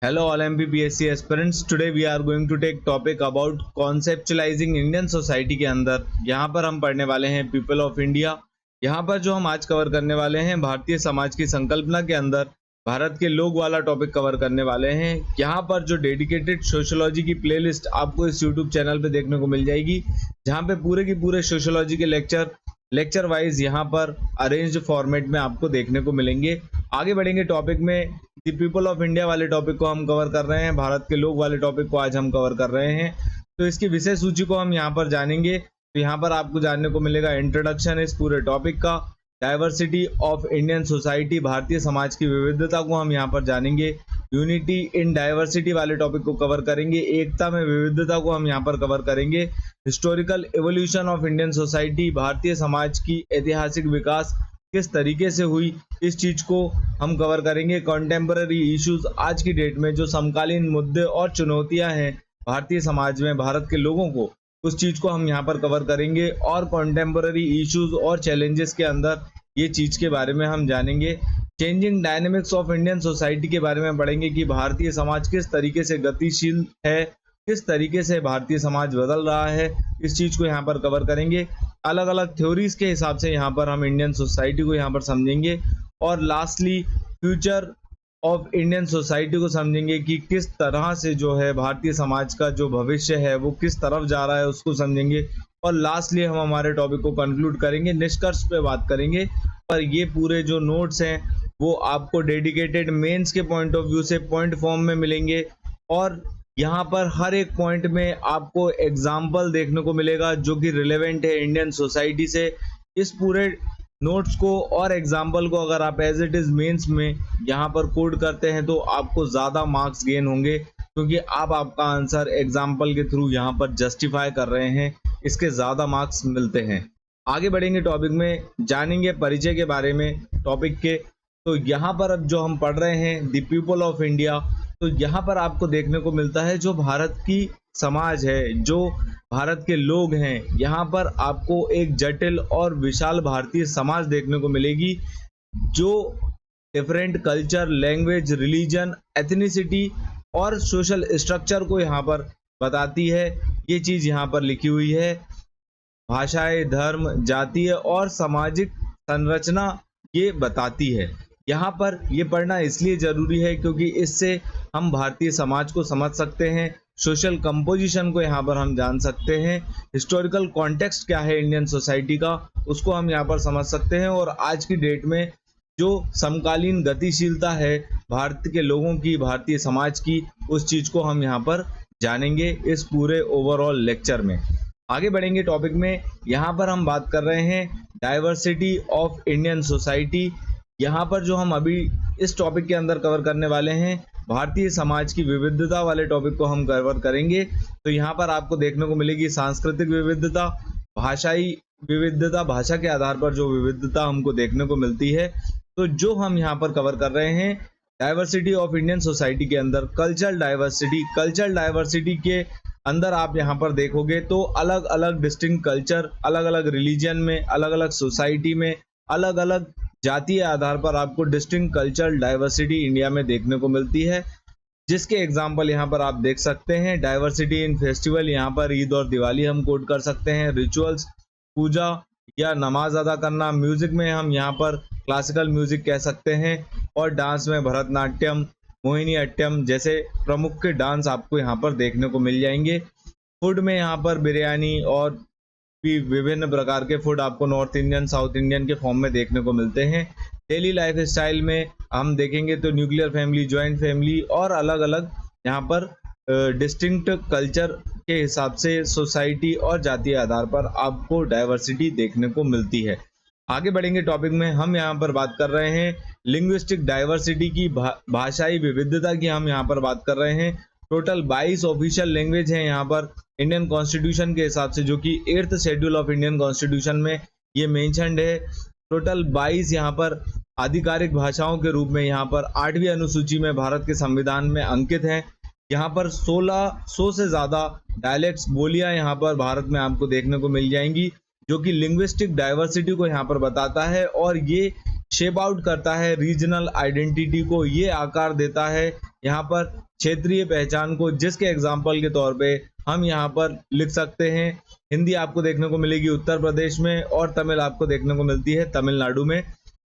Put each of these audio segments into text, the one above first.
Hello all MPPSC aspirants. Today we are going to take topic about conceptualizing Indian society के अंदर यहाँ पर हम पढ़ने वाले हैं पीपल ऑफ इंडिया। यहाँ पर जो हम आज कवर करने वाले हैं भारतीय समाज की संकल्पना के अंदर भारत के लोग वाला टॉपिक कवर करने वाले हैं। यहाँ पर जो डेडिकेटेड सोशियोलॉजी की प्लेलिस्ट आपको इस यूट्यूब चैनल पे देखने को मिल जाएगी, जहाँ पे पूरे की पूरे सोशियोलॉजी के लेक्चर वाइज यहाँ पर अरेंज्ड फॉर्मेट में आपको देखने को मिलेंगे। आगे बढ़ेंगे टॉपिक में। द पीपल ऑफ इंडिया वाले टॉपिक को हम कवर कर रहे हैं, भारत के लोग वाले टॉपिक को आज हम कवर कर रहे हैं। तो इसकी विषय सूची को हम यहाँ पर जानेंगे। तो यहाँ पर आपको जानने को मिलेगा इंट्रोडक्शन इस पूरे टॉपिक का, diversity of Indian society, Bharatiya Samaj की विविधता को हम यहाँ पर जानेंगे, यूनिटी इन डाइवर्सिटी वाले टॉपिक को कवर करेंगे, एकता में विविधता को हम यहाँ पर कवर करेंगे, historical evolution of Indian society, Bharatiya Samaj की ऐतिहासिक विकास किस तरीके से हुई, इस चीज को हम कवर करेंगे। कॉन्टेम्पररी इश्यूज, आज की डेट में जो समकालीन मुद्दे और चुनौतियां हैं भारतीय समाज में भारत के लोगों को, उस चीज को हम यहाँ पर कवर करेंगे। और कॉन्टेम्पररी इश्यूज और चैलेंजेस के अंदर ये चीज के बारे में हम जानेंगे। Changing dynamics of Indian society के बारे में पढ़ेंगे कि भारतीय समाज किस तरीके से गतिशील है, किस तरीके से भारतीय समाज बदल रहा है, इस चीज को यहाँ पर कवर करेंगे। अलग अलग थ्योरीज के हिसाब से यहाँ पर हम इंडियन सोसाइटी को यहाँ पर समझेंगे। और lastly future of Indian society को समझेंगे कि किस तरह से जो है भारतीय समाज का जो भविष्य है वो किस तरफ जा रहा है, उसको समझेंगे। और लास्टली हम हमारे टॉपिक को कंक्लूड करेंगे, निष्कर्ष पे बात करेंगे। पर ये पूरे जो नोट्स हैं वो आपको डेडिकेटेड मेंस के पॉइंट ऑफ व्यू से पॉइंट फॉर्म में मिलेंगे। और यहाँ पर हर एक पॉइंट में आपको एग्जाम्पल देखने को मिलेगा जो कि रिलेवेंट है इंडियन सोसाइटी से। इस पूरे नोट्स को और एग्जाम्पल को अगर आप एज इट इज मेंस में यहाँ पर कोड करते हैं तो आपको ज़्यादा मार्क्स गेन होंगे, क्योंकि आप आपका आंसर एग्जाम्पल के थ्रू यहाँ पर जस्टिफाई कर रहे हैं, इसके ज़्यादा मार्क्स मिलते हैं। आगे बढ़ेंगे टॉपिक में, जानेंगे परिचय के बारे में टॉपिक के। तो यहाँ पर अब जो हम पढ़ रहे हैं द पीपल ऑफ इंडिया, तो यहाँ पर आपको देखने को मिलता है जो भारत की समाज है, जो भारत के लोग हैं, यहाँ पर आपको एक जटिल और विशाल भारतीय समाज देखने को मिलेगी जो different culture, language, religion, ethnicity और सोशल स्ट्रक्चर को यहाँ पर बताती है। ये चीज़ यहाँ पर लिखी हुई है। भाषाएं, धर्म, जातीय और सामाजिक संरचना ये बताती है। यहाँ पर ये पढ़ना इसलिए ज़रूरी है क्योंकि इससे हम भारतीय समाज को समझ सकते हैं, सोशल कंपोजिशन को यहाँ पर हम जान सकते हैं, हिस्टोरिकल कॉन्टेक्स्ट क्या है इंडियन सोसाइटी का उसको हम यहाँ पर समझ सकते हैं। और आज की डेट में जो समकालीन गतिशीलता है भारत के लोगों की, भारतीय समाज की, उस चीज़ को हम यहाँ पर जानेंगे इस पूरे ओवरऑल लेक्चर में। आगे बढ़ेंगे टॉपिक में। यहाँ पर हम बात कर रहे हैं डाइवर्सिटी ऑफ इंडियन सोसाइटी। यहाँ पर जो हम अभी इस टॉपिक के अंदर कवर करने वाले हैं भारतीय समाज की विविधता वाले टॉपिक को हम कवर करेंगे। तो यहाँ पर आपको देखने को मिलेगी सांस्कृतिक विविधता, भाषाई विविधता, भाषा के आधार पर जो विविधता हमको देखने को मिलती है। तो जो हम यहाँ पर कवर कर रहे हैं डाइवर्सिटी ऑफ इंडियन सोसाइटी के अंदर कल्चरल डाइवर्सिटी के अंदर आप यहाँ पर देखोगे तो अलग अलग डिस्टिंक्ट कल्चर, अलग अलग रिलीजन में, अलग अलग सोसाइटी में, अलग अलग जातीय आधार पर आपको डिस्टिंक्ट कल्चरल डाइवर्सिटी इंडिया में देखने को मिलती है, जिसके एग्जाम्पल यहाँ पर आप देख सकते हैं। डाइवर्सिटी इन फेस्टिवल, यहाँ पर ईद और दिवाली हम कोड कर सकते हैं। रिचुअल्स, पूजा या नमाज अदा करना। म्यूजिक में हम यहाँ पर क्लासिकल म्यूजिक कह सकते हैं। और डांस में भरतनाट्यम, मोहिनी अट्टम जैसे प्रमुख डांस आपको यहाँ पर देखने को मिल जाएंगे। फूड में यहाँ पर बिरयानी और भी विभिन्न प्रकार के फूड आपको नॉर्थ इंडियन, साउथ इंडियन के फॉर्म में देखने को मिलते हैं। डेली लाइफ स्टाइल में हम देखेंगे तो न्यूक्लियर फैमिली, जॉइंट फैमिली और अलग अलग यहाँ पर डिस्टिंक्ट कल्चर के हिसाब से सोसाइटी और जातीय आधार पर आपको डाइवर्सिटी देखने को मिलती है। आगे बढ़ेंगे टॉपिक में। हम यहाँ पर बात कर रहे हैं लिंग्विस्टिक डाइवर्सिटी की, भाषाई विविधता की हम यहाँ पर बात कर रहे हैं। टोटल 22 ऑफिशियल लैंग्वेज हैं यहाँ पर इंडियन कॉन्स्टिट्यूशन के हिसाब से, जो कि 8th schedule of Indian constitution में ये मेंशन्ड है। टोटल 22 यहाँ पर आधिकारिक भाषाओं के रूप में यहाँ पर 8वीं अनुसूची में भारत के संविधान में अंकित हैं। यहाँ पर 1600 से ज़्यादा डायलेक्ट्स, बोलियाँ यहाँ पर भारत में आपको देखने को मिल जाएंगी, जो कि लिंग्विस्टिक डाइवर्सिटी को यहाँ पर बताता है। और ये शेप आउट करता है रीजनल आइडेंटिटी को, ये आकार देता है यहाँ पर क्षेत्रीय पहचान को, जिसके एग्जाम्पल के तौर पे हम यहाँ पर लिख सकते हैं। हिंदी आपको देखने को मिलेगी उत्तर प्रदेश में और तमिल आपको देखने को मिलती है तमिलनाडु में।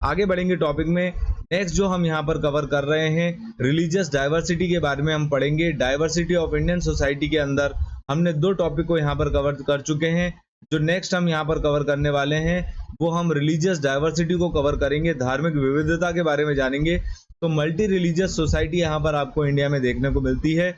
आगे बढ़ेंगे टॉपिक में। नेक्स्ट जो हम यहाँ पर कवर कर रहे हैं, रिलीजियस डाइवर्सिटी के बारे में हम पढ़ेंगे। डाइवर्सिटी ऑफ इंडियन सोसाइटी के अंदर हमने 2 टॉपिक को यहाँ पर कवर कर चुके हैं। जो नेक्स्ट हम यहाँ पर कवर करने वाले हैं वो हम रिलीजियस डाइवर्सिटी को कवर करेंगे, धार्मिक विविधता के बारे में जानेंगे। तो मल्टी रिलीजियस सोसाइटी यहाँ पर आपको इंडिया में देखने को मिलती है।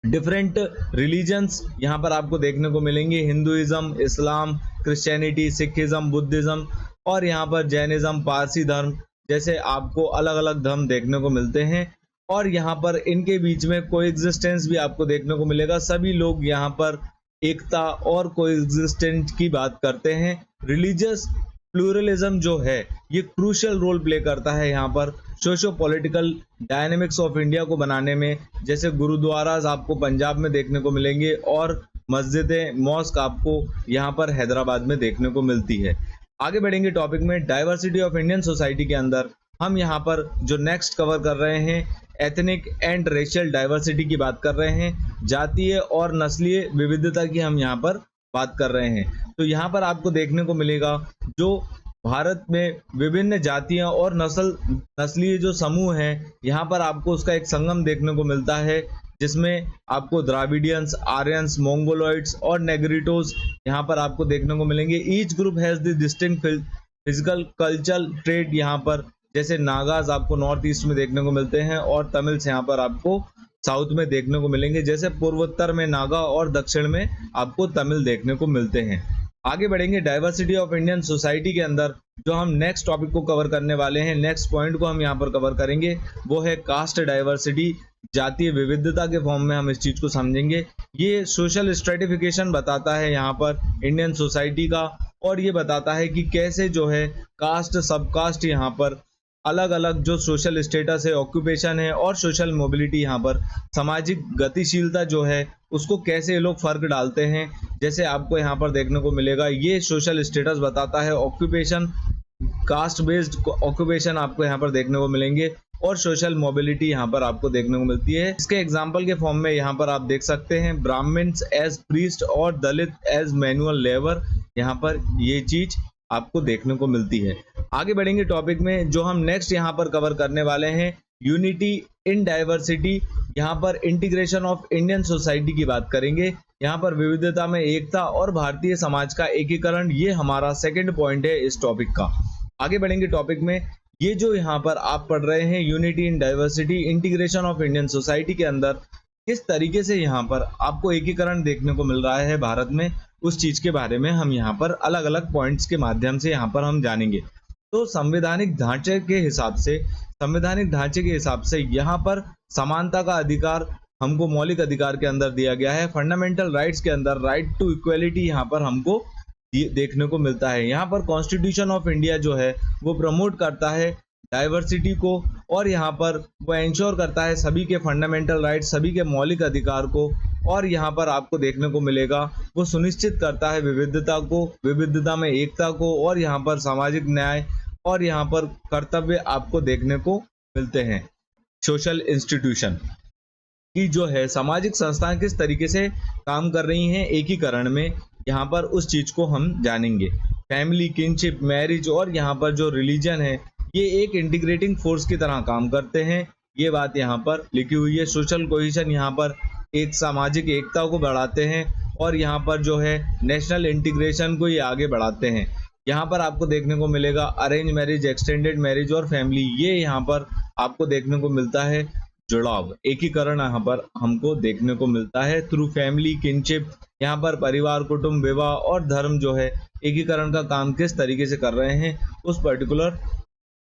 डिफरेंट रिलीजन्स यहाँ पर आपको देखने को मिलेंगे, हिंदुइज्म, इस्लाम, क्रिश्चियनिटी, सिखिज्म, बुद्धिज्म और यहाँ पर जैनिज्म, पारसी धर्म जैसे आपको अलग अलग धर्म देखने को मिलते हैं। और यहाँ पर इनके बीच में कोएग्जिस्टेंस भी आपको देखने को मिलेगा। सभी लोग यहाँ पर एकता और कोएग्जिस्टेंस की बात करते हैं। रिलीजियस प्लूरलिज्म जो है ये क्रूशियल रोल प्ले करता है यहाँ पर socio political dynamics of India को बनाने में। जैसे गुरुद्वाराज आपको पंजाब में देखने को मिलेंगे और मस्जिदें, मॉस्क आपको यहाँ पर हैदराबाद में देखने को मिलती है। आगे बढ़ेंगे टॉपिक में। डाइवर्सिटी ऑफ इंडियन सोसाइटी के अंदर हम यहाँ पर जो नेक्स्ट कवर कर रहे हैं, एथनिक एंड रेशियल डाइवर्सिटी की बात कर रहे हैं। जातीय और नस्लीय विविधता की हम यहाँ पर बात कर रहे हैं। तो यहाँ पर आपको देखने को मिलेगा जो भारत में विभिन्न जातियां और नस्लीय जो समूह हैं, यहाँ पर आपको उसका एक संगम देखने को मिलता है, जिसमें आपको द्राविडियंस, आर्यंस, मोंगोलॉइड्स और नेग्रिटोज यहाँ पर आपको देखने को मिलेंगे। Each group has the distinct physical cultural trade. यहाँ पर जैसे नागाज आपको नॉर्थ ईस्ट में देखने को मिलते हैं और तमिल्स यहाँ पर आपको साउथ में देखने को मिलेंगे। जैसे पूर्वोत्तर में नागा और दक्षिण में आपको तमिल देखने को मिलते हैं। आगे बढ़ेंगे। डाइवर्सिटी ऑफ इंडियन सोसाइटी के अंदर जो हम नेक्स्ट टॉपिक को कवर करने वाले हैं, नेक्स्ट पॉइंट को हम यहाँ पर कवर करेंगे, वो है कास्ट डाइवर्सिटी। जातीय विविधता के फॉर्म में हम इस चीज को समझेंगे। ये सोशल स्ट्रेटिफिकेशन बताता है यहाँ पर इंडियन सोसाइटी का, और ये बताता है कि कैसे जो है कास्ट, सब कास्ट यहाँ पर अलग अलग जो सोशल स्टेटस है, ऑक्यूपेशन है और सोशल मोबिलिटी, यहाँ पर सामाजिक गतिशीलता जो है उसको कैसे ये लोग फर्क डालते हैं। जैसे आपको यहाँ पर देखने को मिलेगा, ये सोशल स्टेटस बताता है, ऑक्यूपेशन, कास्ट बेस्ड ऑक्यूपेशन आपको यहाँ पर देखने को मिलेंगे और सोशल मोबिलिटी यहाँ पर आपको देखने को मिलती है। इसके एग्जाम्पल के फॉर्म में यहाँ पर आप देख सकते हैं, ब्राह्मण्स एज प्रीस्ट और दलित एज मैनुअल लेबर, यहाँ पर ये चीज आपको देखने को मिलती है। आगे बढ़ेंगे टॉपिक में। जो हम नेक्स्ट यहाँ पर कवर करने वाले हैं, यूनिटी इन डाइवर्सिटी। यहाँ पर इंटीग्रेशन ऑफ इंडियन सोसाइटी की बात करेंगे। यहाँ पर विविधता में एकता और भारतीय समाज का एकीकरण, ये हमारा सेकंड पॉइंट है इस टॉपिक का। आगे बढ़ेंगे टॉपिक में। ये जो यहाँ पर आप पढ़ रहे हैं, unity in diversity, integration of Indian society के अंदर किस तरीके से यहाँ पर आपको एकीकरण देखने को मिल रहा है भारत में, उस चीज के बारे में हम यहाँ पर अलग अलग पॉइंट्स के माध्यम से यहाँ पर हम जानेंगे। तो संवैधानिक ढांचे के हिसाब से यहाँ पर समानता का अधिकार हमको मौलिक अधिकार के अंदर दिया गया है। फंडामेंटल राइट्स के अंदर राइट टू इक्वलिटी यहाँ पर हमको देखने को मिलता है। यहाँ पर कॉन्स्टिट्यूशन ऑफ इंडिया जो है वो प्रमोट करता है डाइवर्सिटी को, और यहाँ पर वो इंश्योर करता है सभी के फंडामेंटल राइट्स, सभी के मौलिक अधिकार को, और यहाँ पर आपको देखने को मिलेगा वो सुनिश्चित करता है विविधता को, विविधता में एकता को, और यहाँ पर सामाजिक न्याय और यहाँ पर कर्तव्य आपको देखने को मिलते हैं। सोशल इंस्टीट्यूशन की जो है सामाजिक संस्थाएं किस तरीके से काम कर रही हैं एकीकरण में, यहाँ पर उस चीज को हम जानेंगे। फैमिली, किनशिप, मैरिज और यहाँ पर जो रिलीजन है ये एक इंटीग्रेटिंग फोर्स की तरह काम करते हैं, ये बात यहाँ पर लिखी हुई है। सोशल कोहेशन यहाँ पर एक सामाजिक एकता को बढ़ाते हैं, और यहाँ पर जो है नेशनल इंटीग्रेशन को ये आगे बढ़ाते हैं। यहाँ पर आपको देखने को मिलेगा अरेंज मैरिज, एक्सटेंडेड मैरिज और फैमिली, ये यहाँ पर आपको देखने को मिलता है जुड़ाव, एकीकरण यहाँ पर हमको देखने को मिलता है थ्रू फैमिली, किनशिप। यहाँ पर परिवार, कुटुंब, विवाह और धर्म जो है एकीकरण का काम किस तरीके से कर रहे हैं, उस पर्टिकुलर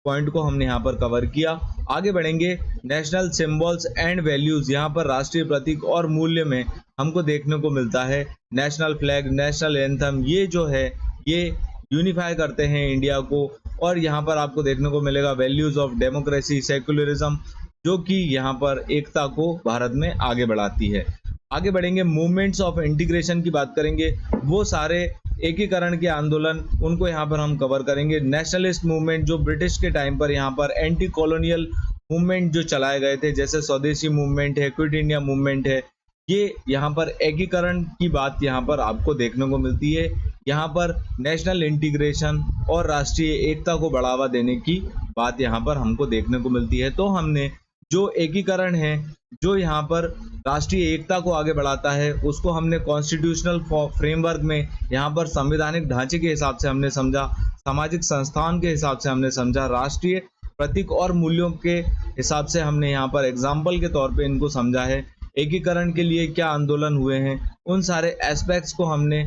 पॉइंट को हमने यहाँ पर कवर किया। आगे बढ़ेंगे। नेशनल सिंबल्स एंड वैल्यूज, यहाँ पर राष्ट्रीय प्रतीक और मूल्य में हमको देखने को मिलता है नेशनल फ्लैग, नेशनल एंथम, ये जो है ये यूनिफाई करते हैं इंडिया को, और यहाँ पर आपको देखने को मिलेगा वैल्यूज ऑफ डेमोक्रेसी, सेक्युलरिज्म, जो कि यहाँ पर एकता को भारत में आगे बढ़ाती है। आगे बढ़ेंगे। मूवमेंट्स ऑफ इंटीग्रेशन की बात करेंगे, वो सारे एकीकरण के आंदोलन, उनको यहाँ पर हम कवर करेंगे। नेशनलिस्ट मूवमेंट जो ब्रिटिश के टाइम पर यहाँ पर एंटी कॉलोनियल मूवमेंट जो चलाए गए थे, जैसे स्वदेशी मूवमेंट है, क्विट इंडिया मूवमेंट है, ये यहाँ पर एकीकरण की बात यहाँ पर आपको देखने को मिलती है। यहाँ पर नेशनल इंटीग्रेशन और राष्ट्रीय एकता को बढ़ावा देने की बात यहाँ पर हमको देखने को मिलती है। तो हमने जो एकीकरण है, जो यहाँ पर राष्ट्रीय एकता को आगे बढ़ाता है, उसको हमने कॉन्स्टिट्यूशनल फ्रेमवर्क में यहाँ पर संवैधानिक ढांचे के हिसाब से हमने समझा, सामाजिक संस्थान के हिसाब से हमने समझा, राष्ट्रीय प्रतीक और मूल्यों के हिसाब से हमने यहाँ पर एग्जाम्पल के तौर पे इनको समझा है। एकीकरण के लिए क्या आंदोलन हुए हैं, उन सारे एस्पेक्ट्स को हमने,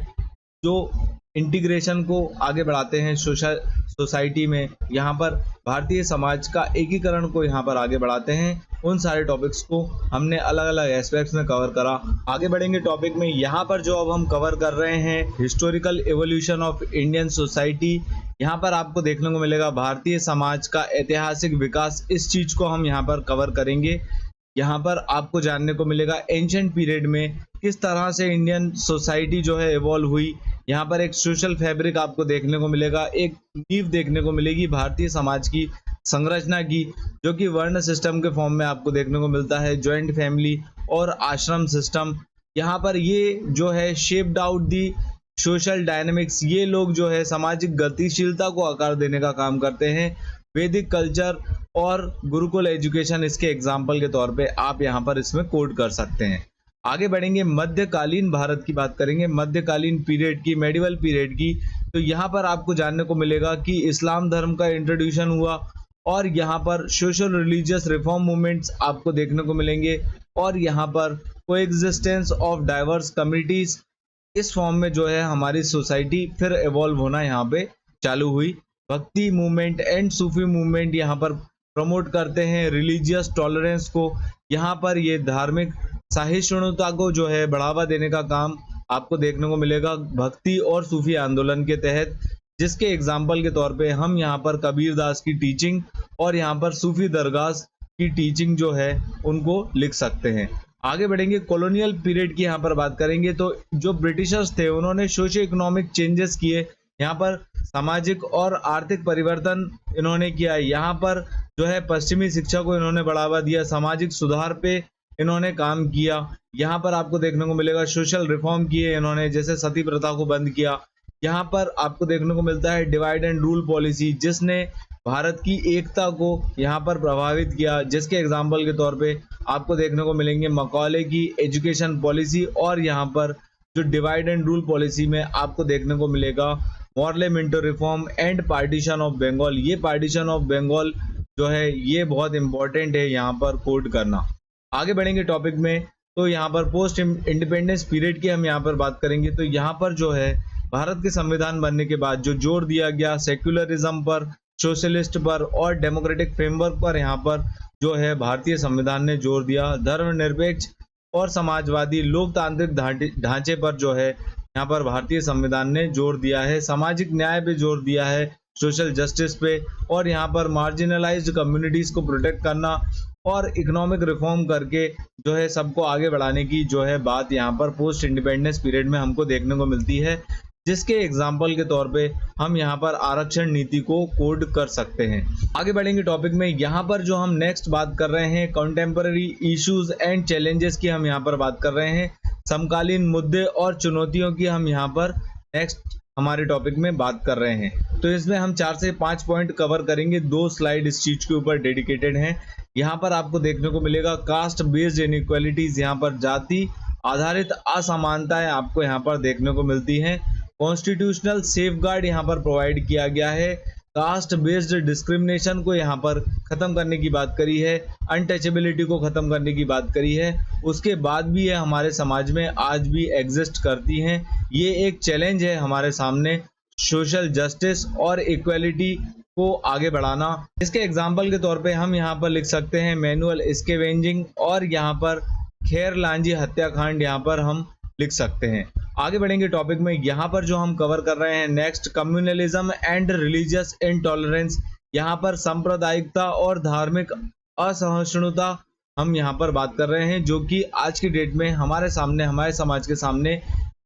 जो इंटीग्रेशन को आगे बढ़ाते हैं सोसाइटी में, यहाँ पर भारतीय समाज का एकीकरण को यहाँ पर आगे बढ़ाते हैं, उन सारे टॉपिक्स को हमने अलग अलग एस्पेक्ट्स में कवर करा। आगे बढ़ेंगे टॉपिक में। यहाँ पर जो अब हम कवर कर रहे हैं historical evolution of Indian society, यहाँ पर आपको देखने को मिलेगा भारतीय समाज का ऐतिहासिक विकास, इस चीज को हम यहाँ पर कवर करेंगे। यहाँ पर आपको जानने को मिलेगा एंशिएंट पीरियड में किस तरह से इंडियन सोसाइटी जो है इवॉल्व हुई। यहाँ पर एक सोशल फैब्रिक आपको देखने को मिलेगा, एक नींव देखने को मिलेगी भारतीय समाज की संरचना की, जो कि वर्ण सिस्टम के फॉर्म में आपको देखने को मिलता है, जॉइंट फैमिली और आश्रम सिस्टम। यहाँ पर ये जो है shaped out the social dynamics, ये लोग जो है सामाजिक गतिशीलता को आकार देने का काम करते हैं। वैदिक कल्चर और गुरुकुल एजुकेशन इसके एग्जाम्पल के तौर पे आप यहाँ पर इसमें कोड कर सकते हैं। आगे बढ़ेंगे, मध्यकालीन भारत की बात करेंगे, मध्यकालीन पीरियड की, मेडिवल पीरियड की। तो यहाँ पर आपको जानने को मिलेगा कि इस्लाम धर्म का इंट्रोड्यूशन हुआ और यहाँ पर सोशल रिलीजियस रिफॉर्म मूवमेंट्स आपको देखने को मिलेंगे, और यहाँ पर कोएग्जिस्टेंस ऑफ डाइवर्स कम्युनिटीज, इस फॉर्म में जो है हमारी सोसाइटी फिर इवॉल्व होना यहाँ पे चालू हुई। भक्ति मूवमेंट एंड सूफी मूवमेंट यहाँ पर प्रमोट करते हैं रिलीजियस टॉलरेंस को। यहाँ पर ये धार्मिक सहिष्णुता को जो है बढ़ावा देने का काम आपको देखने को मिलेगा भक्ति और सूफी आंदोलन के तहत, जिसके एग्जाम्पल के तौर पे हम यहाँ पर कबीरदास की टीचिंग और यहाँ पर सूफी दरगाह की टीचिंग जो है उनको लिख सकते हैं। आगे बढ़ेंगे, कॉलोनियल पीरियड की यहाँ पर बात करेंगे। तो जो ब्रिटिशर्स थे उन्होंने सोशियो इकोनॉमिक चेंजेस किए, यहाँ पर सामाजिक और आर्थिक परिवर्तन इन्होंने किया। यहाँ पर जो है पश्चिमी शिक्षा को इन्होंने बढ़ावा दिया, सामाजिक सुधार पे इन्होंने काम किया। यहाँ पर आपको देखने को मिलेगा सोशल रिफॉर्म किए इन्होंने, जैसे सती प्रथा को बंद किया। यहाँ पर आपको देखने को मिलता है डिवाइड एंड रूल पॉलिसी, जिसने भारत की एकता को यहाँ पर प्रभावित किया, जिसके एग्जाम्पल के तौर पे आपको देखने को मिलेंगे मकौले की एजुकेशन पॉलिसी, और यहाँ पर जो डिवाइड एंड रूल पॉलिसी में आपको देखने को मिलेगा Morley Minto reform and partition of Bengal. ये पार्टीशन ऑफ बंगाल जो है ये बहुत इंपॉर्टेंट है यहाँ पर कोड करना। आगे बढ़ेंगे टॉपिक में, तो यहाँ पर पोस्ट इंडिपेंडेंस पीरियड की हम यहाँ पर बात करेंगे। तो यहाँ पर जो है भारत के संविधान बनने के बाद जो जोर दिया गया सेक्युलरिज्म पर, सोशलिस्ट पर और डेमोक्रेटिक फ्रेमवर्क पर, यहाँ पर जो है भारतीय संविधान ने जोर दिया। धर्मनिरपेक्ष और समाजवादी लोकतांत्रिक ढांचे पर जो है यहाँ पर भारतीय संविधान ने जोर दिया है। सामाजिक न्याय पे जोर दिया है, सोशल जस्टिस पे, और यहाँ पर मार्जिनलाइज्ड कम्युनिटीज को प्रोटेक्ट करना और इकोनॉमिक रिफॉर्म करके जो है सबको आगे बढ़ाने की जो है बात यहाँ पर पोस्ट इंडिपेंडेंस पीरियड में हमको देखने को मिलती है, जिसके एग्जाम्पल के तौर पे हम यहाँ पर आरक्षण नीति को कोड कर सकते हैं। आगे बढ़ेंगे टॉपिक में, यहाँ पर जो हम नेक्स्ट बात कर रहे हैं कंटेम्पररी इश्यूज एंड चैलेंजेस की हम यहाँ पर बात कर रहे हैं, समकालीन मुद्दे और चुनौतियों की हम यहाँ पर नेक्स्ट हमारे टॉपिक में बात कर रहे हैं। तो इसमें हम 4 से 5 पॉइंट कवर करेंगे, 2 स्लाइड इस चीज के ऊपर डेडिकेटेड हैं। यहाँ पर आपको देखने को मिलेगा कास्ट बेस्ड इनइक्वालिटीज, यहाँ पर जाति आधारित असमानताएं आपको यहाँ पर देखने को मिलती हैं। कॉन्स्टिट्यूशनल सेफगार्ड यहाँ पर प्रोवाइड किया गया है, कास्ट बेस्ड डिस्क्रिमिनेशन को यहाँ पर खत्म करने की बात करी है, अनटचेबिलिटी को खत्म करने की बात करी है। उसके बाद भी ये हमारे समाज में आज भी एग्जिस्ट करती हैं। ये एक चैलेंज है हमारे सामने, सोशल जस्टिस और इक्वालिटी को आगे बढ़ाना। इसके एग्जाम्पल के तौर पे हम यहाँ पर लिख सकते हैं मैनुअल स्कैवेंजिंग, और यहाँ पर खैर लांजी हत्याकांड यहाँ पर हम लिख सकते हैं। आगे बढ़ेंगे टॉपिक में, यहाँ पर जो हम कवर कर रहे हैं next communalism and religious intolerance, यहाँ पर सांप्रदायिकता और धार्मिक असहिष्णुता हम यहाँ पर बात कर रहे हैं, जो कि आज की डेट में हमारे सामने, हमारे समाज के सामने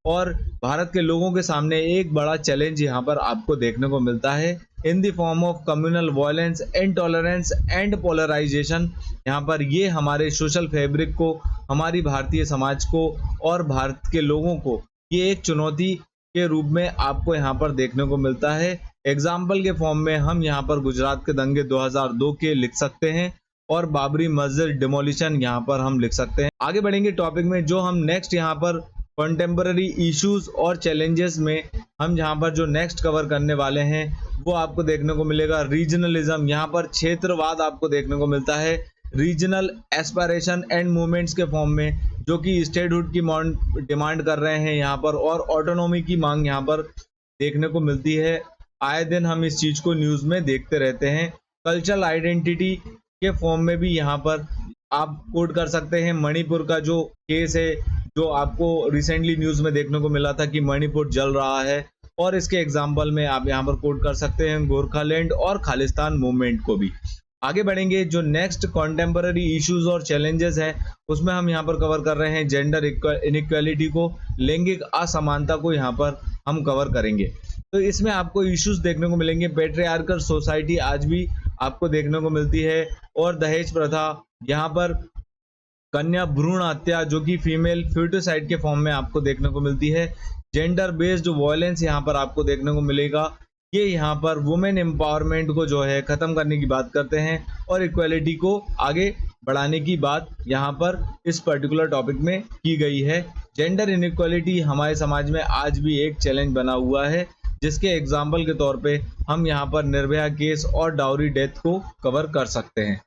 और भारत के लोगों के सामने एक बड़ा चैलेंज यहाँ पर आपको देखने को मिलता है in the form of communal violence, intolerance and polarisation. यहाँ पर ये हमारे सोशल फैब्रिक को, हमारी भारतीय समाज को और भारत के लोगों को ये एक चुनौती के रूप में आपको यहाँ पर देखने को मिलता है। एग्जाम्पल के फॉर्म में हम यहाँ पर गुजरात के दंगे 2002 के लिख सकते हैं और बाबरी मस्जिद डिमोलिशन यहाँ पर हम लिख सकते हैं। आगे बढ़ेंगे टॉपिक में, जो हम नेक्स्ट यहाँ पर कंटेम्पररी इश्यूज और चैलेंजेस में हम यहाँ पर जो नेक्स्ट कवर करने वाले हैं वो आपको देखने को मिलेगा रीजनलिज्म। यहाँ पर क्षेत्रवाद आपको देखने को मिलता है रीजनल एस्पायरेशन एंड मूवमेंट्स के फॉर्म में, जो कि स्टेटहुड की डिमांड कर रहे हैं यहाँ पर, और ऑटोनॉमी की मांग यहाँ पर देखने को मिलती है। आए दिन हम इस चीज को न्यूज में देखते रहते हैं। कल्चरल आइडेंटिटी के फॉर्म में भी यहाँ पर आप कोट कर सकते हैं मणिपुर का जो केस है, जो आपको रिसेंटली न्यूज में देखने को मिला था कि मणिपुर जल रहा है, और इसके एग्जाम्पल में आप यहाँ पर कोट कर सकते हैं गोरखालैंड और खालिस्तान मूवमेंट को भी। आगे बढ़ेंगे, जो नेक्स्ट कंटेम्पररी इश्यूज और चैलेंजेस हैं उसमें हम यहाँ पर कवर कर रहे हैं जेंडर इनइक्वालिटी को, लैंगिक असमानता को यहाँ पर हम कवर करेंगे। तो इसमें आपको इश्यूज देखने को मिलेंगे। पेट्रियार्कल सोसाइटी आज भी आपको देखने को मिलती है, और दहेज प्रथा, यहाँ पर कन्या भ्रूण हत्या जो कि फीमेल फ्यूटिसाइड के फॉर्म में आपको देखने को मिलती है, जेंडर बेस्ड वायलेंस यहाँ पर आपको देखने को मिलेगा। ये यहाँ पर वुमेन एम्पावरमेंट को जो है खत्म करने की बात करते हैं और इक्वालिटी को आगे बढ़ाने की बात यहाँ पर इस पर्टिकुलर टॉपिक में की गई है। जेंडर इनइक्वालिटी हमारे समाज में आज भी एक चैलेंज बना हुआ है, जिसके एग्जाम्पल के तौर पे हम यहाँ पर निर्भया केस और डाउरी डेथ को कवर कर सकते हैं।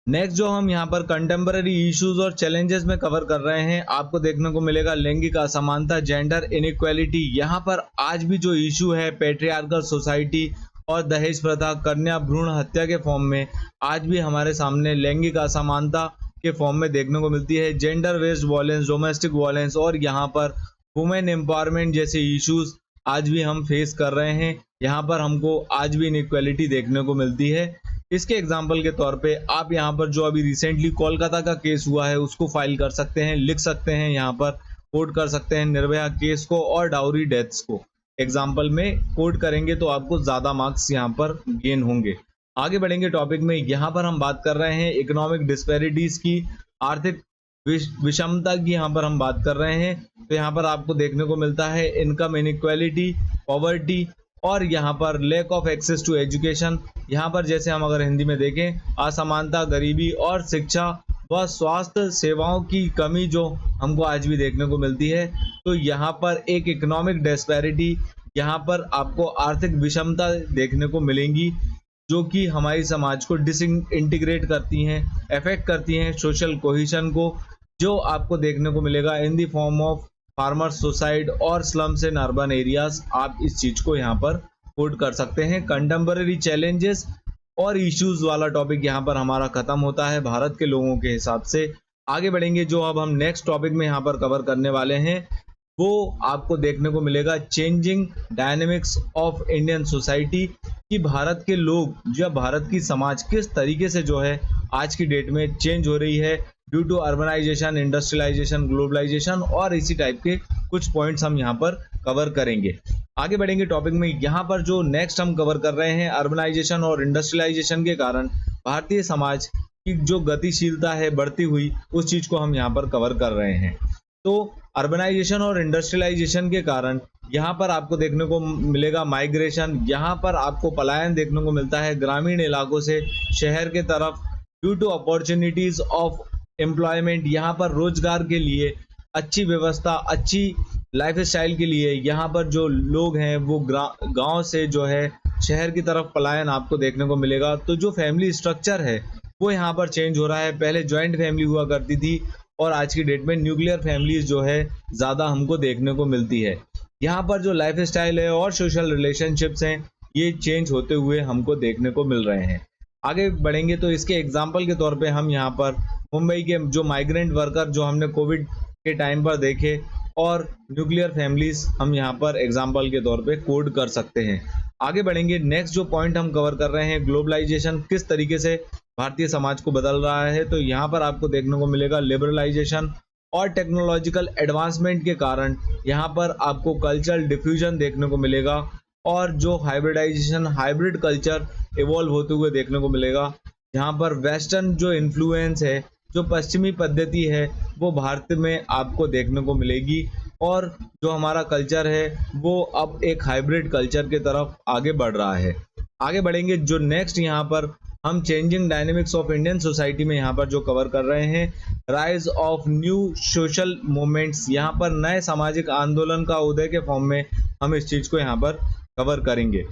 नेक्स्ट जो हम यहाँ पर कंटेम्पररी इश्यूज और चैलेंजेस में कवर कर रहे हैं, आपको देखने को मिलेगा लैंगिक असमानता, जेंडर इनइक्वालिटी। यहाँ पर आज भी जो इशू है पेट्रियार्कल सोसाइटी और दहेज प्रथा, कन्या भ्रूण हत्या के फॉर्म में आज भी हमारे सामने लैंगिक असमानता के फॉर्म में देखने को मिलती है। Gender based violence, domestic violence और यहाँ पर वुमेन एम्पावरमेंट जैसे इश्यूज आज भी हम फेस कर रहे हैं। यहाँ पर हमको आज भी इनइक्वालिटी देखने को मिलती है। इसके एग्जाम्पल के तौर पे आप यहाँ पर जो अभी रिसेंटली कोलकाता का केस हुआ है उसको फाइल कर सकते हैं, लिख सकते हैं, यहाँ पर कोट कर सकते हैं निर्भया केस को और डाउरी डेथ्स को। एग्जाम्पल में कोट करेंगे तो आपको ज्यादा मार्क्स यहाँ पर गेन होंगे। आगे बढ़ेंगे टॉपिक में, यहाँ पर हम बात कर रहे हैं इकोनॉमिक डिस्पैरिटीज की, आर्थिक विषमता की यहाँ पर हम बात कर रहे हैं। तो यहाँ पर आपको देखने को मिलता है इनकम इनइक्वालिटी, पॉवर्टी और यहाँ पर lack of access to education. यहाँ पर जैसे हम अगर हिंदी में देखें, असमानता, गरीबी और शिक्षा व स्वास्थ्य सेवाओं की कमी जो हमको आज भी देखने को मिलती है। तो यहाँ पर एक इकोनॉमिक डिस्पैरिटी, यहाँ पर आपको आर्थिक विषमता देखने को मिलेंगी, जो कि हमारी समाज को डिसइंटीग्रेट करती हैं, अफेक्ट करती हैं सोशल कोहिशन को, जो आपको देखने को मिलेगा इन the form of farmer suicide और स्लम्स इन अर्बन एरियाज। आप इस चीज को यहाँ पर कोट कर सकते हैं। कंटेम्पररी चैलेंजेस और इश्यूज वाला टॉपिक यहाँ पर हमारा खत्म होता है भारत के लोगों के हिसाब से। आगे बढ़ेंगे, जो अब हम नेक्स्ट टॉपिक में यहाँ पर कवर करने वाले हैं वो आपको देखने को मिलेगा changing dynamics of Indian society, कि भारत के लोग या भारत की समाज किस तरीके से जो है आज की डेट में चेंज हो रही है due to urbanisation, industrialisation, globalisation, और इसी टाइप के कुछ पॉइंट्स हम यहाँ पर कवर करेंगे। आगे बढ़ेंगे टॉपिक में, यहाँ पर जो नेक्स्ट हम कवर कर रहे हैं अर्बनाइजेशन और इंडस्ट्रियलाइजेशन के कारण भारतीय समाज की जो गतिशीलता है बढ़ती हुई, उस चीज को हम यहाँ पर कवर कर रहे हैं। तो अर्बनाइजेशन और इंडस्ट्रियलाइजेशन के कारण यहाँ पर आपको देखने को मिलेगा माइग्रेशन, यहाँ पर आपको पलायन देखने को मिलता है ग्रामीण इलाकों से शहर के तरफ due to opportunities of employment. यहाँ पर रोजगार के लिए अच्छी व्यवस्था, अच्छी लाइफस्टाइल के लिए यहाँ पर जो लोग हैं वो गांव से जो है शहर की तरफ पलायन आपको देखने को मिलेगा। तो जो फैमिली स्ट्रक्चर है वो यहाँ पर चेंज हो रहा है। पहले जॉइंट फैमिली हुआ करती थी और आज की डेट में न्यूक्लियर फैमिलीज जो है ज़्यादा हमको देखने को मिलती है। यहाँ पर जो लाइफ स्टाइल है और सोशल रिलेशनशिप्स हैं ये चेंज होते हुए हमको देखने को मिल रहे हैं। आगे बढ़ेंगे तो इसके एग्जाम्पल के तौर पे हम यहाँ पर मुंबई के जो माइग्रेंट वर्कर जो हमने कोविड के टाइम पर देखे और न्यूक्लियर फैमिलीज हम यहाँ पर एग्जाम्पल के तौर पे कोड कर सकते हैं। आगे बढ़ेंगे, नेक्स्ट जो पॉइंट हम कवर कर रहे हैं ग्लोबलाइजेशन किस तरीके से भारतीय समाज को बदल रहा है। तो यहाँ पर आपको देखने को मिलेगा लिबरलाइजेशन और टेक्नोलॉजिकल एडवांसमेंट के कारण यहाँ पर आपको कल्चरल डिफ्यूजन देखने को मिलेगा और जो हाइब्रिडाइजेशन हाइब्रिड कल्चर इवॉल्व होते हुए देखने को मिलेगा। यहाँ पर वेस्टर्न जो इन्फ्लुएंस है, जो पश्चिमी पद्धति है, वो भारत में आपको देखने को मिलेगी और जो हमारा कल्चर है वो अब एक हाइब्रिड कल्चर की तरफ आगे बढ़ रहा है। आगे बढ़ेंगे जो नेक्स्ट यहाँ पर हम changing dynamics of Indian society में यहाँ पर जो कवर कर रहे हैं, rise of new social movements, यहाँ पर नए सामाजिक आंदोलन का उदय के फॉर्म में हम इस चीज को यहाँ पर कवर करेंगे।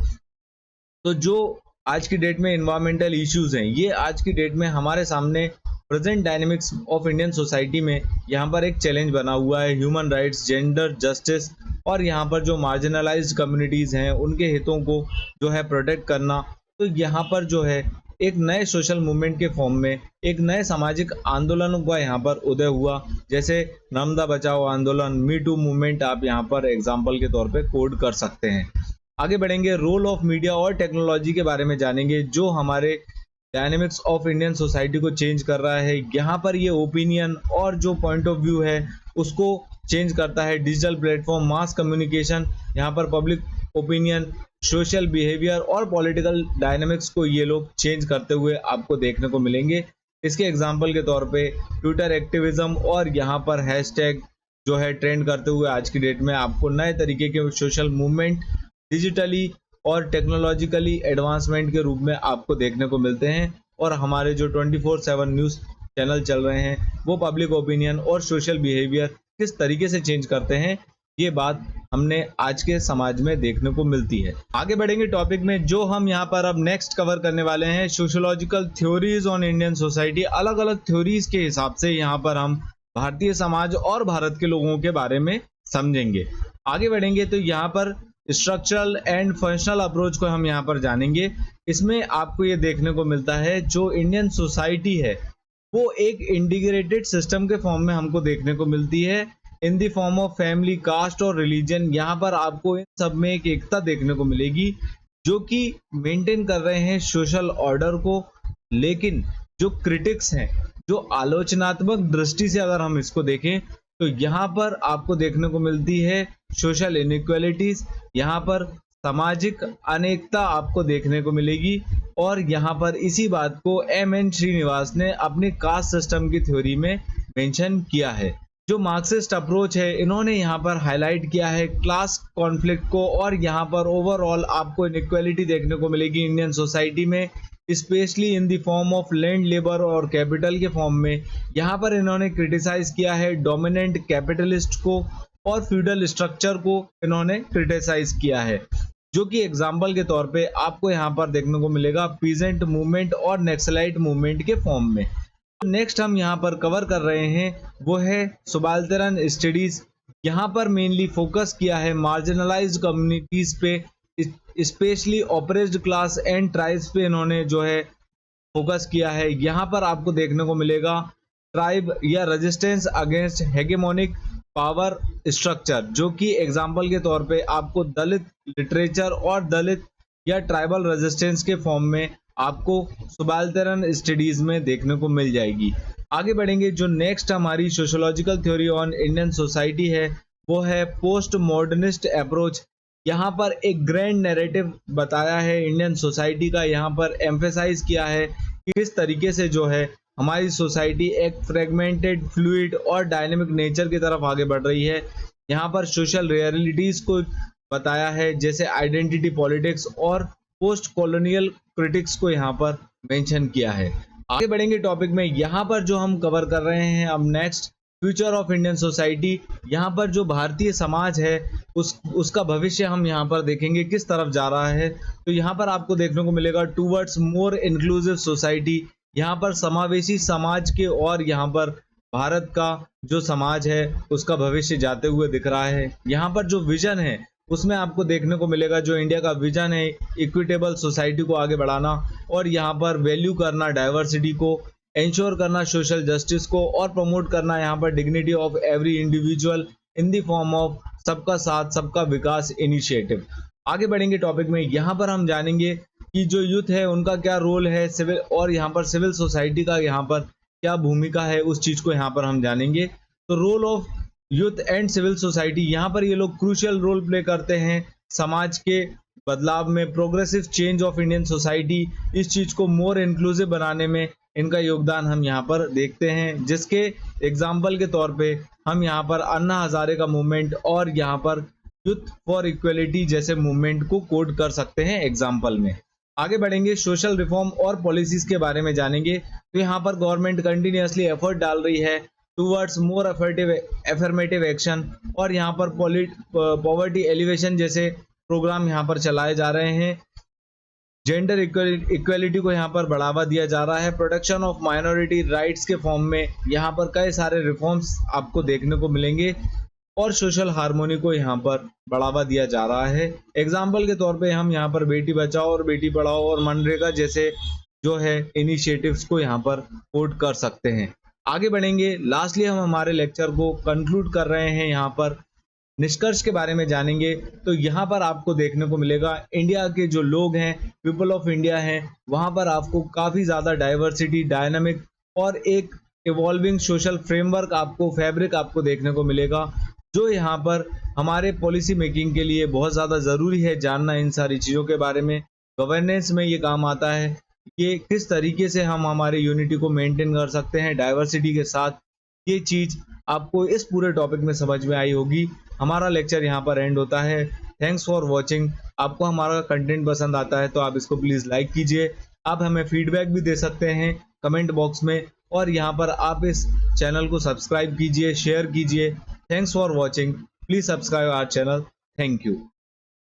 तो जो आज की डेट में इन्वायरमेंटल इश्यूज हैं, ये आज की डेट में हमारे सामने present dynamics of Indian society में यहाँ पर एक चैलेंज बना हुआ है। ह्यूमन राइट्स, जेंडर जस्टिस और यहाँ पर जो मार्जिनलाइज्ड कम्युनिटीज हैं उनके हितों को जो है प्रोटेक्ट करना। तो यहाँ पर जो है एक नए सोशल मूवमेंट के फॉर्म में एक नए सामाजिक आंदोलनों का यहाँ पर उदय हुआ, जैसे नर्मदा बचाओ आंदोलन, मी टू मूवमेंट आप यहाँ पर एग्जाम्पल के तौर पे कोड कर सकते हैं। आगे बढ़ेंगे, रोल ऑफ मीडिया और टेक्नोलॉजी के बारे में जानेंगे जो हमारे डायनेमिक्स ऑफ इंडियन सोसाइटी को चेंज कर रहा है। यहाँ पर ये ओपिनियन और जो पॉइंट ऑफ व्यू है उसको चेंज करता है। डिजिटल प्लेटफॉर्म, मास कम्युनिकेशन, यहाँ पर पब्लिक ओपिनियन, सोशल बिहेवियर और पॉलिटिकल डायनेमिक्स को ये लोग चेंज करते हुए आपको देखने को मिलेंगे। इसके एग्जाम्पल के तौर पे ट्विटर एक्टिविज्म और यहाँ पर हैशटैग जो है ट्रेंड करते हुए आज की डेट में आपको नए तरीके के सोशल मूवमेंट डिजिटली और टेक्नोलॉजिकली एडवांसमेंट के रूप में आपको देखने को मिलते हैं। और हमारे जो 24/7 न्यूज़ चैनल चल रहे हैं वो पब्लिक ओपिनियन और सोशल बिहेवियर किस तरीके से चेंज करते हैं, ये बात हमने आज के समाज में देखने को मिलती है। आगे बढ़ेंगे टॉपिक में, जो हम यहाँ पर अब नेक्स्ट कवर करने वाले हैं sociological theories on Indian society. अलग अलग थ्योरीज के हिसाब से यहाँ पर हम भारतीय समाज और भारत के लोगों के बारे में समझेंगे। आगे बढ़ेंगे तो यहाँ पर स्ट्रक्चरल एंड फंक्शनल अप्रोच को हम यहाँ पर जानेंगे। इसमें आपको ये देखने को मिलता है जो इंडियन सोसाइटी है वो एक इंटीग्रेटेड सिस्टम के फॉर्म में हमको देखने को मिलती है, in the form of family, caste और रिलीजन। यहाँ पर आपको इन सब में एक एकता देखने को मिलेगी जो कि मेंटेन कर रहे हैं सोशल ऑर्डर को। लेकिन जो क्रिटिक्स हैं, जो आलोचनात्मक दृष्टि से अगर हम इसको देखें तो यहाँ पर आपको देखने को मिलती है सोशल इनइक्वालिटीज, यहाँ पर सामाजिक अनेकता आपको देखने को मिलेगी। और यहाँ पर इसी बात को M.N. श्रीनिवास ने अपनी कास्ट सिस्टम की थ्योरी में मेंशन किया है। जो मार्क्सिस्ट अप्रोच है, इन्होंने यहाँ पर हाईलाइट किया है क्लास कॉन्फ्लिक्ट को और यहाँ पर ओवरऑल आपको इनइक्वालिटी देखने को मिलेगी इंडियन सोसाइटी में, specially in the form of land, labour और कैपिटल के फॉर्म में। यहाँ पर इन्होंने क्रिटिसाइज किया है डोमिनेंट कैपिटलिस्ट को और फ्यूडल स्ट्रक्चर को इन्होंने क्रिटिसाइज किया है, जो कि एग्जाम्पल के तौर पे आपको यहाँ पर देखने को मिलेगा पीजेंट मूवमेंट और नक्सलाइट मूवमेंट के फॉर्म में। नेक्स्ट हम यहाँ पर कवर कर रहे हैं वो है सबाल्टर्न स्टडीज। यहाँ पर मेनली फोकस किया है मार्जिनलाइज्ड कम्युनिटीज पे, specially oppressed class and tribes पे इन्होंने जो है फोकस किया है। यहाँ पर आपको देखने को मिलेगा ट्राइब या रेजिस्टेंस अगेंस्ट हेगेमोनिक पावर स्ट्रक्चर, जो कि एग्जाम्पल के तौर पे आपको दलित लिटरेचर और दलित या ट्राइबल रेजिस्टेंस के फॉर्म में आपको सबाल्टर्न स्टडीज में देखने को मिल जाएगी। आगे बढ़ेंगे, जो नेक्स्ट हमारी sociological theory on Indian society है वो है पोस्ट मॉडर्निस्ट अप्रोच। यहाँ पर एक ग्रैंड नैरेटिव बताया है इंडियन सोसाइटी का, यहाँ पर एम्फेसाइज किया है कि किस तरीके से जो है हमारी सोसाइटी एक फ्रेगमेंटेड, फ्लूइड और डायनेमिक नेचर की तरफ आगे बढ़ रही है। यहाँ पर सोशल रियलिटीज को बताया है, जैसे आइडेंटिटी पॉलिटिक्स और पोस्ट कॉलोनियल क्रिटिक्स को यहाँ पर मेंशन किया है। आगे बढ़ेंगे टॉपिक में, यहाँ पर जो हम कवर कर रहे हैं अब next future of Indian society. यहाँ पर जो भारतीय समाज है उसका भविष्य हम यहाँ पर देखेंगे किस तरफ जा रहा है। तो यहाँ पर आपको देखने को मिलेगा टूवर्ड्स मोर इंक्लूसिव सोसाइटी, यहाँ पर समावेशी समाज के और यहाँ पर भारत का जो समाज है उसका भविष्य जाते हुए दिख रहा है। यहाँ पर जो विजन है उसमें आपको देखने को मिलेगा जो इंडिया का विजन है इक्विटेबल सोसाइटी को आगे बढ़ाना और यहाँ पर वैल्यू करना डाइवर्सिटी को, इंश्योर करना सोशल जस्टिस को और प्रमोट करना यहाँ पर dignity of every individual in the form of सबका साथ सबका विकास इनिशिएटिव। आगे बढ़ेंगे टॉपिक में, यहाँ पर हम जानेंगे कि जो यूथ है उनका क्या रोल है सिविल और यहाँ पर सिविल सोसाइटी का यहाँ पर क्या भूमिका है, उस चीज को यहाँ पर हम जानेंगे। तो role of youth and civil society, यहाँ पर ये लोग क्रूशियल रोल प्ले करते हैं समाज के बदलाव में, progressive change of Indian society, इस चीज को मोर इंक्लूसिव बनाने में इनका योगदान हम यहाँ पर देखते हैं। जिसके एग्जाम्पल के तौर पे हम यहाँ पर अन्ना हजारे का मूवमेंट और यहाँ पर यूथ फॉर इक्वलिटी जैसे मूवमेंट को कोट कर सकते हैं एग्जाम्पल में। आगे बढ़ेंगे, सोशल रिफॉर्म और पॉलिसीज के बारे में जानेंगे। तो यहाँ पर गवर्नमेंट कंटिन्यूअसली एफर्ट डाल रही है टूवर्ड्स मोर अफर्मेटिव एक्शन, और यहाँ पर पॉवर्टी एलिवेशन जैसे प्रोग्राम यहाँ पर चलाए जा रहे हैं। जेंडर इक्वलिटी को यहाँ पर बढ़ावा दिया जा रहा है। प्रोटेक्शन ऑफ माइनॉरिटी राइट्स के फॉर्म में यहाँ पर कई सारे रिफॉर्म्स आपको देखने को मिलेंगे, और सोशल हार्मोनी को यहाँ पर बढ़ावा दिया जा रहा है। एग्जाम्पल के तौर पे हम यहाँ पर बेटी बचाओ और बेटी पढ़ाओ और मनरेगा जैसे जो है इनिशिएटिव्स को यहाँ पर कोट कर सकते हैं। आगे बढ़ेंगे, लास्टली हम हमारे लेक्चर को कंक्लूड कर रहे हैं। यहाँ पर निष्कर्ष के बारे में जानेंगे। तो यहाँ पर आपको देखने को मिलेगा इंडिया के जो लोग हैं, पीपल ऑफ इंडिया हैं, वहाँ पर आपको काफ़ी ज़्यादा डाइवर्सिटी, डायनामिक और एक इवॉल्विंग सोशल फ्रेमवर्क फैब्रिक आपको देखने को मिलेगा, जो यहाँ पर हमारे पॉलिसी मेकिंग के लिए बहुत ज़्यादा ज़रूरी है जानना इन सारी चीज़ों के बारे में। गवर्नेंस में ये काम आता है, ये किस तरीके से हम हमारे यूनिटी को मेंटेन कर सकते हैं डाइवर्सिटी के साथ, ये चीज़ आपको इस पूरे टॉपिक में समझ में आई होगी। हमारा लेक्चर यहाँ पर एंड होता है। Thanks for watching. आपको हमारा कंटेंट पसंद आता है तो आप इसको प्लीज़ लाइक कीजिए। आप हमें फीडबैक भी दे सकते हैं कमेंट बॉक्स में, और यहाँ पर आप इस चैनल को सब्सक्राइब कीजिए, शेयर कीजिए। Thanks for watching. Please subscribe our channel. Thank you.